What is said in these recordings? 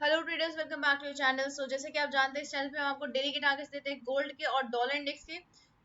Hello traders, welcome back to your channel. So जैसे कि आप जानते हैं, इस चैनल पे हम आपको डेली के टारगेट्स देते हैं गोल्ड के और डॉलर इंडेक्स के।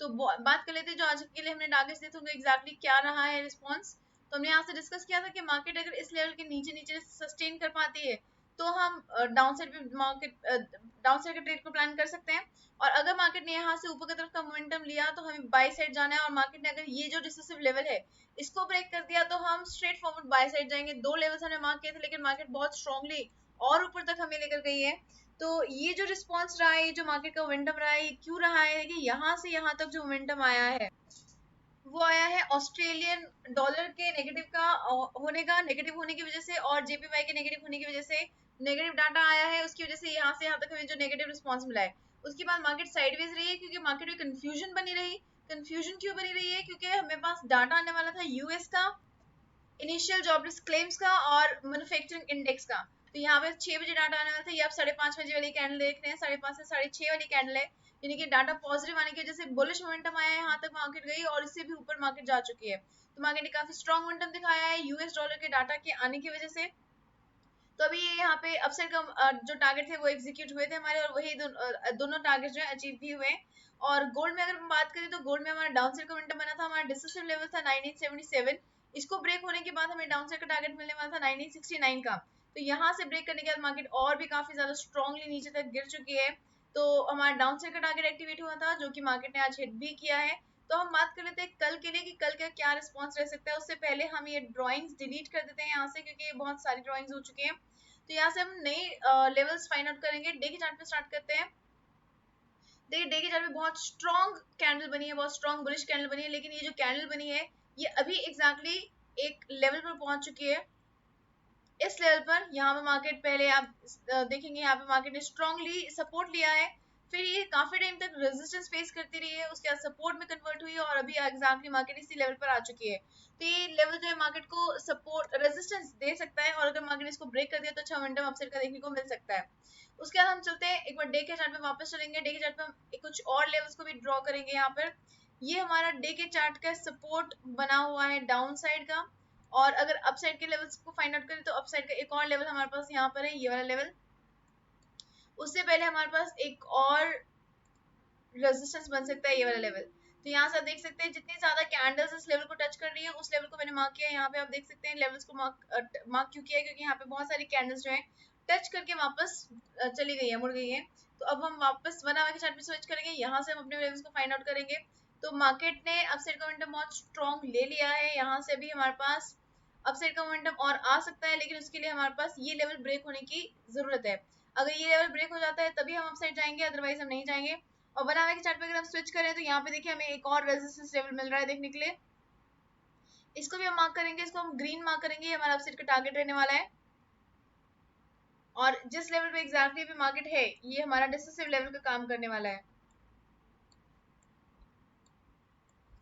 तो बात कर लेते हैं जो आज के लिए हमने टारगेट्स दिए थे उनका एग्जैक्टली क्या रहा है रिस्पॉन्स। तो हमने यहाँ से डिस्कस किया था कि मार्केट अगर इस लेवल के नीचे नीचे सस्टेन कर पाती है तो हम डाउन साइड पे मार्केट डाउन साइड के ट्रेड को प्लान कर सकते हैं। और अगर मार्केट ने यहाँ से ऊपर की तरफ का मोमेंटम लिया तो हमें बाय साइड जाना है, और मार्केट ने अगर ये जो डिसिसिव लेवल है इसको ब्रेक कर दिया तो हम स्ट्रेट फॉरवर्ड बाय साइड जाएंगे। दो लेवल्स हमने मार्क किए थे, लेकिन मार्केट बहुत स्ट्रांगली और ऊपर तक हमें लेकर गई है। तो ये जो रिस्पॉन्स रहा है, जो मार्केट का मोमेंटम रहा है, ये क्यों रहा है कि यहाँ से यहाँ तक जो मोमेंटम आया है वो आया है ऑस्ट्रेलियन डॉलर के नेगेटिव का होने का, नेगेटिव होने की वजह से, और जेपीवाई के नेगेटिव होने की वजह से नेगेटिव डाटा आया है। उसकी वजह से यहाँ तक हमें जो नेगेटिव रिस्पॉन्स मिला है। उसके बाद मार्केट साइडवेज रही है क्योंकि मार्केट में कंफ्यूजन बनी रही। कंफ्यूजन क्यों बनी रही है? क्योंकि हमें पास डाटा आने वाला था यूएस का, इनिशियल जॉबलेस क्लेम्स का और मैन्युफैक्चरिंग इंडेक्स का। तो यहाँ पे 6 बजे डाटा आने वाला था। ये आप 5:30 बजे वाली कैंडल देख रहे हैं, 5:30 से 6:30 वाली कैंडल है। यानी कि डाटा पॉजिटिव आने की वजह से बुलिश मोमेंटम आया है, यहाँ तक मार्केट गई और इससे भी ऊपर मार्केट जा चुकी है। तो मार्केट ने काफी स्ट्रॉन्ग मोमेंटम दिखाया है यूएस डॉलर के डाटा के आने की वजह से। तो अभी ये यहाँ पे अपसाइड का जो टारगेट थे वो एग्जीक्यूट हुए थे हमारे, और वही दोनों टारगेट जो है अचीव भी हुए। और गोल्ड में अगर हम बात करें तो गोल्ड में हमारा डाउन साइड का मोमेंटम बना था। हमारा डिसिसिव लेवल था 9877। इसको ब्रेक होने के बाद हमें डाउन साइड का टारगेट मिलने वाला था 1969 का। तो यहाँ से ब्रेक करने के बाद मार्केट और भी काफी ज्यादा स्ट्रांगली नीचे तक गिर चुकी है। तो हमारा डाउन साइड का टारगेट एक्टिवेट हुआ था, जो कि मार्केट ने आज हिट भी किया है। तो हम बात कर लेते हैं कल के लिए कि कल का क्या रिस्पॉन्स रह सकता है। उससे पहले हम ये ड्रॉइंग्स डिलीट कर देते हैं यहाँ से, क्योंकि ये बहुत सारी ड्रॉइंग्स हो चुकी हैं। तो यहाँ से हम नए लेवल्स फाइंड आउट करेंगे। डे के चार्ट पे स्टार्ट करते हैं। देखिए, डे के चार्ट में बहुत स्ट्रॉन्ग कैंडल बनी है, बहुत स्ट्रॉन्ग बुलिश कैंडल बनी है, लेकिन ये जो कैंडल बनी है ये अभी एग्जैक्टली एक लेवल पर पहुंच चुकी है। इस लेवल पर यहाँ पे मार्केट, पहले आप देखेंगे यहाँ पे मार्केट ने स्ट्रांगली सपोर्ट लिया है, फिर ये काफी टाइम तक रेजिस्टेंस फेस करती रही है, उसके बाद सपोर्ट में कन्वर्ट हुई है और अभी एग्जैक्टली मार्केट इसी लेवल पर आ चुकी है। तो ये लेवल जो है मार्केट को सपोर्ट रेजिस्टेंस दे सकता है, और अगर मार्केट इसको ब्रेक कर दिया तो अच्छा मोमेंटम अपसाइड का देखने को मिल सकता है। उसके बाद हम चलते हैं एक बार डे के चार्ट में वापस चलेंगे। डे के चार्ट में हम कुछ और लेवल्स को भी ड्रॉ करेंगे। यहाँ पर ये हमारा डे के चार्ट का सपोर्ट बना हुआ है डाउन साइड का, और अगर अपसाइड के लेवल्स को फाइंड आउट करें तो अपसाइड का एक और लेवल हमारे पास यहाँ पर है, ये वाला लेवल। उससे पहले हमारे पास एक और रेजिस्टेंस बन सकता है, ये वाला लेवल। तो यहाँ से आप देख सकते हैं जितनी ज्यादा कैंडल्स इस लेवल को टच कर रही है, उस लेवल को मैंने मार्क किया है। यहाँ पे आप देख सकते हैं लेवल्स को मार्क क्यों किया है, क्योंकि यहाँ पे बहुत सारी कैंडल्स जो है टच करके वापस चली गई है, मुड़ गई है। तो अब हम वापस 1 आवर के चार्ट पे स्विच करेंगे। यहाँ से हम अपने लेवल्स को फाइंड आउट करेंगे। तो मार्केट ने अपसाइड का मोमेंटम बहुत स्ट्रॉन्ग ले लिया है। यहाँ से भी हमारे पास अपसाइड का मोमेंटम और आ सकता है, लेकिन उसके लिए हमारे पास ये लेवल ब्रेक होने की जरूरत है। अगर ये लेवल ब्रेक हो जाता है तभी हम अपसाइड जाएंगे, अदरवाइज हम नहीं जाएंगे। और 1 आवर के चार्ट पे अगर हम स्विच करें तो यहाँ पे देखिए हमें एक और रेजिस्टेंस लेवल मिल रहा है देखने के लिए। इसको भी हम मार्क करेंगे, इसको हम ग्रीन मार्क करेंगे, ये हमारा अपसाइड का टारगेट रहने वाला है। और जिस लेवल पे एग्जैक्टली भी मार्केट है, ये हमारा डिसिसिव लेवल का काम करने वाला है।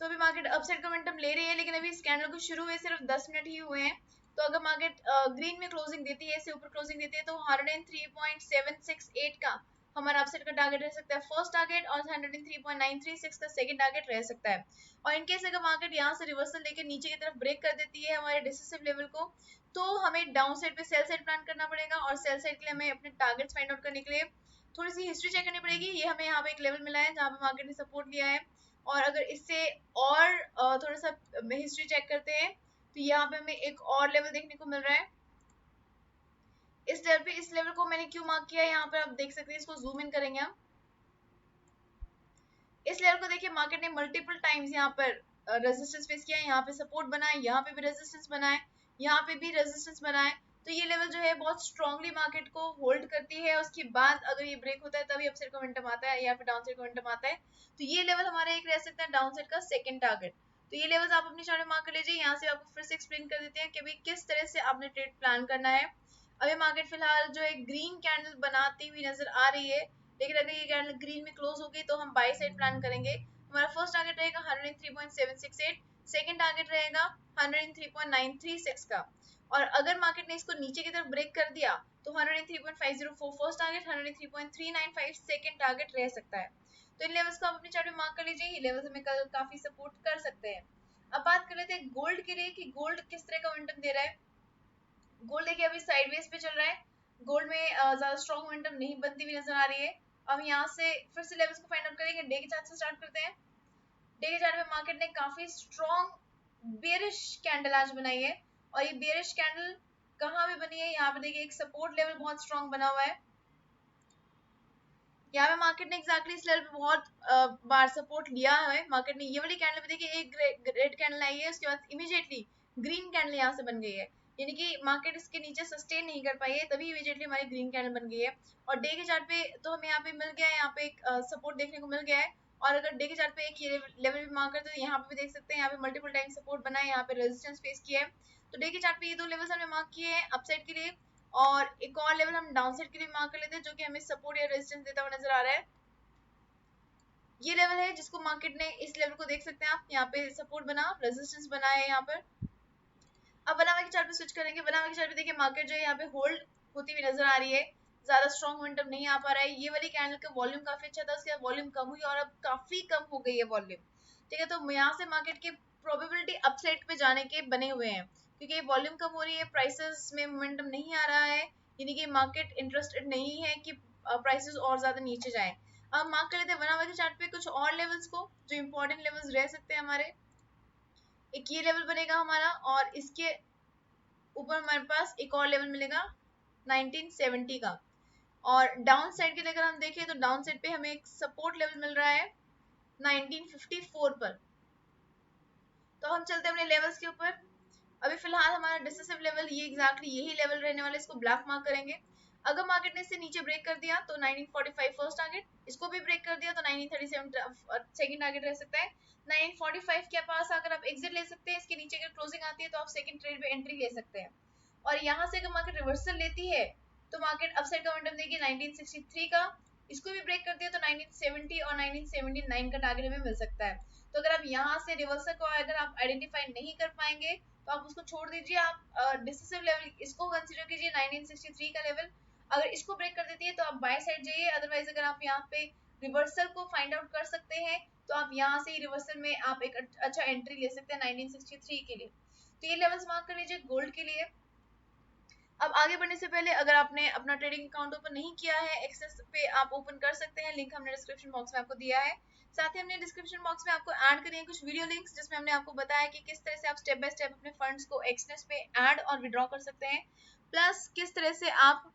तो अभी मार्केट अपसाइड का मोमेंटम ले रही है, लेकिन अभी इस कैंडल को शुरू हुए सिर्फ 10 मिनट ही हुए हैं। तो अगर मार्केट ग्रीन में क्लोजिंग देती है, इससे ऊपर क्लोजिंग देती है, तो 103.768 का हमारा अपसाइड का टारगेट रह सकता है फर्स्ट टारगेट, और 103.936 का सेकंड टारगेट रह सकता है। और इनकेस अगर मार्केट यहाँ से रिवर्सल लेकर नीचे की तरफ ब्रेक कर देती है हमारे डिसिसिव लेवल को, तो हमें डाउन साइड पे सेल साइड प्लान करना पड़ेगा। और सेल साइड के लिए हमें अपने टारगेट्स फाइंड आउट करने के लिए थोड़ी सी हिस्ट्री चेक करनी पड़ेगी। ये हमें यहाँ पे एक लेवल मिला है जहाँ पे मार्केट ने सपोर्ट लिया है, और अगर इससे और थोड़ा सा हिस्ट्री चेक करते हैं तो यहाँ पे हमें एक और लेवल देखने को मिल रहा है इस लेवल पे। इस लेवल को मैंने क्यों मार्क किया है, यहाँ पर आप देख सकते हैं। इसको जूम इन करेंगे हम। इस लेवल को देखिए, मार्केट ने मल्टीपल टाइम्स यहाँ पर रेजिस्टेंस फेस किया है, यहाँ पे सपोर्ट बना है, यहाँ पे भी रेजिस्टेंस बना है, यहाँ पे भी रेजिस्टेंस बना है। तो ये लेवल जो है बहुत स्ट्रांगली मार्केट को होल्ड करती है। उसके बाद अगर ये ब्रेक होता है तभी अपसाइड का मोमेंटम आता है, या फिर डाउन साइड का मोमेंटम आता है। तो ये लेवल हमारा एक रह सकता है डाउन साइड का सेकंड टारगेट। तो ये लेवल्स आप अपनी चार्ट में मार्क कर लीजिए। यहाँ से आपको फिर से एक्सप्लेन कर देते हैं कि भाई किस तरह से आपने ट्रेड प्लान करना है। अभी मार्केट फिलहाल जो है ग्रीन कैंडल बनाती हुई नजर आ रही है, लेकिन अगर ये कैंडल ग्रीन में क्लोज होगी तो हम बाय साइड प्लान करेंगे। हमारा फर्स्ट टारगेट रहेगा 103.768, सेकंड टारगेट रहेगा 103.936 का। और अगर मार्केट ने इसको नीचे की तरफ ब्रेक कर दिया तो 103.504 फर्स्ट टारगेट, 103.395 सेकंड टारगेट रह सकता है। तो इन लेवल्स को आप अपनी चार्ट में मार्क कर लीजिए। ये लेवल्स हमें कल काफी सपोर्ट कर सकते हैं। अब बात कर लेते हैं गोल्ड के लिए कि गोल्ड किस तरह का मोमेंटम दे रहा है। गोल्ड देखिए अभी साइडवेज पे चल रहा है। गोल्ड में ज्यादा स्ट्रॉन्ग मोमेंटम नहीं बनती हुई नजर आ रही है। अब यहाँ से फिर से लेवल्स को फाइंड आउट करेंगे। डे के चार्ट से स्टार्ट करते हैं। डे के चार्ट में मार्केट ने काफी स्ट्रॉन्ग बेरिश कैंडल आज बनाई है, और ये बेरिश कैंडल कहाँ पे बनी है, यहाँ पे देखिए एक सपोर्ट लेवल बहुत स्ट्रॉन्ग बना हुआ है। यहाँ पे मार्केट ने एक्जैक्टली इस लेवल पे बहुत बार सपोर्ट लिया है। मार्केट ने ये वाली कैंडल पे देखिए एक रेड कैंडल आई है, उसके बाद इमीडिएटली ग्रीन कैंडल यहाँ से बन गई है, यानी कि मार्केट इसके नीचे सस्टेन नहीं कर पाई है, तभी इमीडिएटली हमारी ग्रीन कैंडल बन गई है। और डे के चार्ट पे तो हमें यहाँ पे मिल गया है, यहाँ पे एक सपोर्ट देखने को मिल गया है। और अगर डे के चार्ट पे एक ये लेवल भी मार्क करते हैं तो यहाँ पे भी देख सकते हैं, यहाँ पे मल्टीपल टाइम सपोर्ट बना है, यहाँ पे रेजिस्टेंस फेस किया है। तो डे के चार्ट पे ये दो लेवल्स हमने मार्क किए हैं अपसाइड के लिए, और एक और लेवल हम डाउन साइड के लिए मार्क कर लेते हैं, जो कि हमें सपोर्ट या रेजिस्टेंस देता हुआ नजर आ रहा है। ये लेवल है जिसको मार्केट ने, इस लेवल को देख सकते हैं आप, यहाँ पे सपोर्ट बना, रेजिस्टेंस बना है यहाँ पर। अब बनावा के चार्ट पे स्विच करेंगे। बनावा के चार्ट पे देखिए मार्केट जो है यहाँ पे होल्ड होती हुई नजर आ रही है, ज्यादा स्ट्रॉन्ग मोमेंटम नहीं आ पा रहा है। ये वाली कैंडल का वॉल्यूम काफी अच्छा था, उसके बाद वॉल्यूम कम हुई और अब काफी कम हो गई है वॉल्यूम। ठीक है, तो यहाँ से मार्केट की प्रोबेबिलिटी अपसाइड पे जाने के बने हुए हैं, क्योंकि वॉल्यूम कम हो रही है, प्राइसेस में मोमेंटम नहीं आ रहा है, यानी कि मार्केट इंटरेस्टेड नहीं है कि प्राइसेस और ज्यादा नीचे जाए। अब मार्क कर लेते हैं बनावा के चार्ट पे कुछ और लेवल्स को, जो इंपॉर्टेंट लेवल्स रह सकते हैं हमारे। एक ये लेवल बनेगा हमारा, और इसके ऊपर हमारे पास एक और लेवल मिलेगा 1970 का। और डाउन साइड के लिए अगर हम देखें तो डाउन साइड पे हमें एक सपोर्ट लेवल मिल रहा है 1954 पर। तो हम चलते हैं अपने लेवल्स के ऊपर। अभी फिलहाल हमारा डिसिसिव लेवल ये एग्जैक्टली यही लेवल रहने वाला है, इसको ब्लैक मार्क करेंगे। अगर मार्केट ने इससे नीचे ब्रेक कर दिया तो 1945 फर्स्ट टारगेट, इसको भी ब्रेक कर दिया तो 1937 सेकंड टारगेट रह सकता है। 1945 के पास अगर आप एग्जिट ले सकते हैं, इसके नीचे अगर क्लोजिंग आती है तो आप सेकंड ट्रेड पे एंट्री ले सकते हैं। और यहाँ से अगर मार्केट रिवर्सल लेती है तो मार्केट अपसाइड का मोमेंटम देगी 1963 का, इसको भी ब्रेक कर दिया तो 1970 और 1979 का टारगेट हमें मिल सकता है। तो अगर आप यहाँ से रिवर्सल को अगर आप आइडेंटिफाई नहीं कर पाएंगे तो आप उसको छोड़ दीजिए, आप डिसिसिव लेवल इसको कंसीडर कीजिए 1963 का लेवल। अगर इसको ब्रेक कर देती है तो आप बाय साइड जाइए, अदरवाइज अगर आप यहाँ पे रिवर्सल को फाइंड आउट कर सकते हैं तो आप यहाँ से रिवर्सल में आप एक अच्छा एंट्री ले सकते हैं 1963 के लिए। तो ये लेवल्स मार्क कर लीजिए गोल्ड के लिए। अब आगे बढ़ने से पहले अगर आपने अपना ट्रेडिंग अकाउंट ओपन नहीं किया है, एक्सेस पे आप ओपन कर सकते हैं, लिंक हमने डिस्क्रिप्शन बॉक्स में आपको दिया है। साथ ही हमने डिस्क्रिप्शन बॉक्स में आपको ऐड करिए कुछ वीडियो लिंक्स, जिसमें हमने आपको बताया कि किस तरह से आप स्टेप बाय स्टेप अपने फंड्स को एक्सनेस पे ऐड और विड्रॉ कर सकते हैं, प्लस किस तरह से आप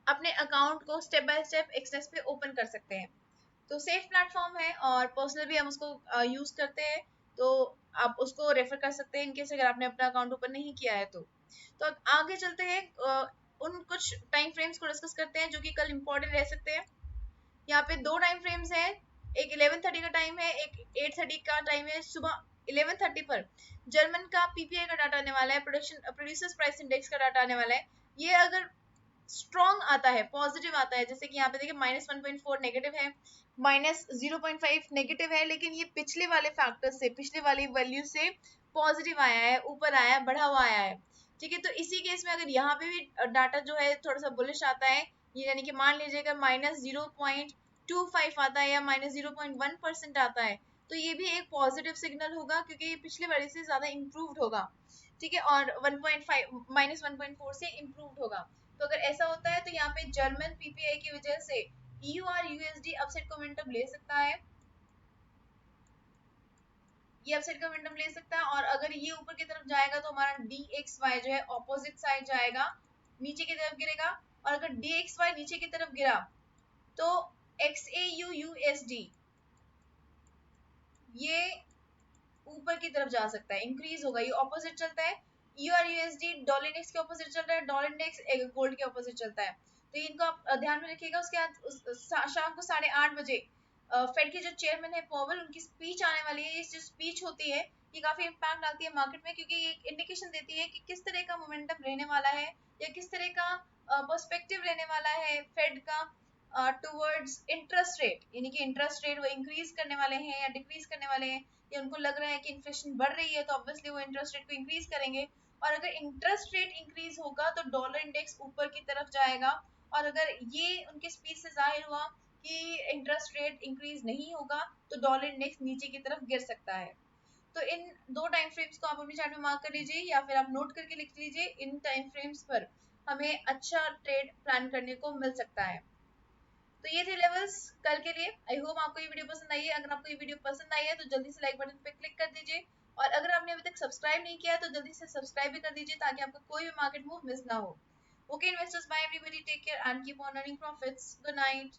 अपने अकाउंट को स्टेप बाय स्टेप एक्सनेस पे ओपन कर सकते हैं। तो सेफ प्लेटफॉर्म है और पर्सनल भी हम उसको यूज करते हैं, तो आप उसको रेफर कर सकते हैं इनकेस अगर आपने अपना अकाउंट ओपन नहीं किया है तो अब आगे चलते हैं, उन कुछ टाइम फ्रेम्स को डिस्कस करते हैं जो कि कल इंपॉर्टेंट रह सकते हैं। यहाँ पे दो टाइम फ्रेम्स हैं, एक 11:30 का टाइम है, एक 8:30 का टाइम है। सुबह 11:30 पर जर्मन का पीपीआई का डाटा आने वाला है, प्रोड्यूसर्स प्राइस इंडेक्स का डाटा आने वाला है। ये अगर स्ट्रॉन्ग आता है, पॉजिटिव आता है, जैसे कि यहाँ पे देखिए -1.4 नेगेटिव है, -0.5 नेगेटिव है, लेकिन ये पिछले वाले फैक्टर से, पिछले वाली वैल्यू से पॉजिटिव आया है, ऊपर आया है, बढ़ा हुआ आया है। ठीक है, तो इसी केस में अगर यहाँ पे भी डाटा जो है थोड़ा सा बुलिश आता है, ये यानी कि मान लीजिएगा -0.25 आता है या -0.1% आता है, तो ये भी एक पॉजिटिव सिग्नल होगा, क्योंकि ये पिछले वाले से ज्यादा इम्प्रूव्ड होगा। ठीक है, और 1.5 -1.4 से इम्प्रूव्ड होगा। तो अगर ऐसा होता है तो यहाँ पे जर्मन पीपीआई की वजह से ईयू और यूएसडी अपसाइड का मोमेंटम ले सकता है, ये अपसाइड का मोमेंटम ले सकता है। और अगर ये ऊपर की तरफ जाएगा तो हमारा DXY जो है ऑपोजिट साइड जाएगा, नीचे की तरफ गिरेगा। और अगर DXY नीचे की तरफ गिरा तो XAU USD ये ऊपर की तरफ जा सकता है, इंक्रीज होगा, ये ऑपोजिट चलता है। यूआरयूएसडी डॉलर इंडेक्स के ऑपोजिट चल रहा है, डॉलर इंडेक्स गोल्ड के ऑपोजिट चलता है। तो इनको आप ध्यान में रखिएगा। उसके बाद शाम को 8:30 बजे फेड के जो चेयरमैन है पॉवेल, उनकी स्पीच आने वाली है। ये जो स्पीच होती है ये काफी इम्पैक्ट डालती है मार्केट में, क्योंकि ये इंडिकेशन देती है कि किस तरह का मोमेंटम रहने वाला है या किस तरह का पर्सपेक्टिव रहने वाला है फेड का टुवर्ड्स इंटरेस्ट रेट, यानी कि इंटरेस्ट रेट वो इंक्रीज करने वाले हैं या डिक्रीज करने वाले हैं, या उनको लग रहा है कि इन्फ्लेशन बढ़ रही है तो ऑब्वियसली वो इंटरेस्ट रेट को इंक्रीज करेंगे। और अगर इंटरेस्ट रेट इंक्रीज होगा तो डॉलर इंडेक्स ऊपर की तरफ जाएगा, और अगर ये उनके स्पीच से जाहिर हुआ कि इंटरेस्ट रेट इंक्रीज नहीं होगा तो डॉलर इंडेक्स नीचे की तरफ गिर सकता है। तो इन दो टाइम फ्रेम्स को आप अपने चार्ट में मार्क कर लीजिए, या फिर आप नोट करके लिख लीजिए। इन टाइम फ्रेम्स पर हमें अच्छा ट्रेड प्लान करने को मिल सकता है। तो ये थे लेवल्स कल के लिए। आई होप आपको ये वीडियो पसंद आई है। अगर आपको ये वीडियो पसंद आई है तो जल्दी से लाइक बटन पे क्लिक कर दीजिए, और अगर आपने अभी तक सब्सक्राइब नहीं किया है तो जल्दी से सब्सक्राइब भी कर दीजिए ताकि आपको कोई भी मार्केट मूव मिस ना हो। Okay investors, bye everybody, take care and keep on earning profits. Good night.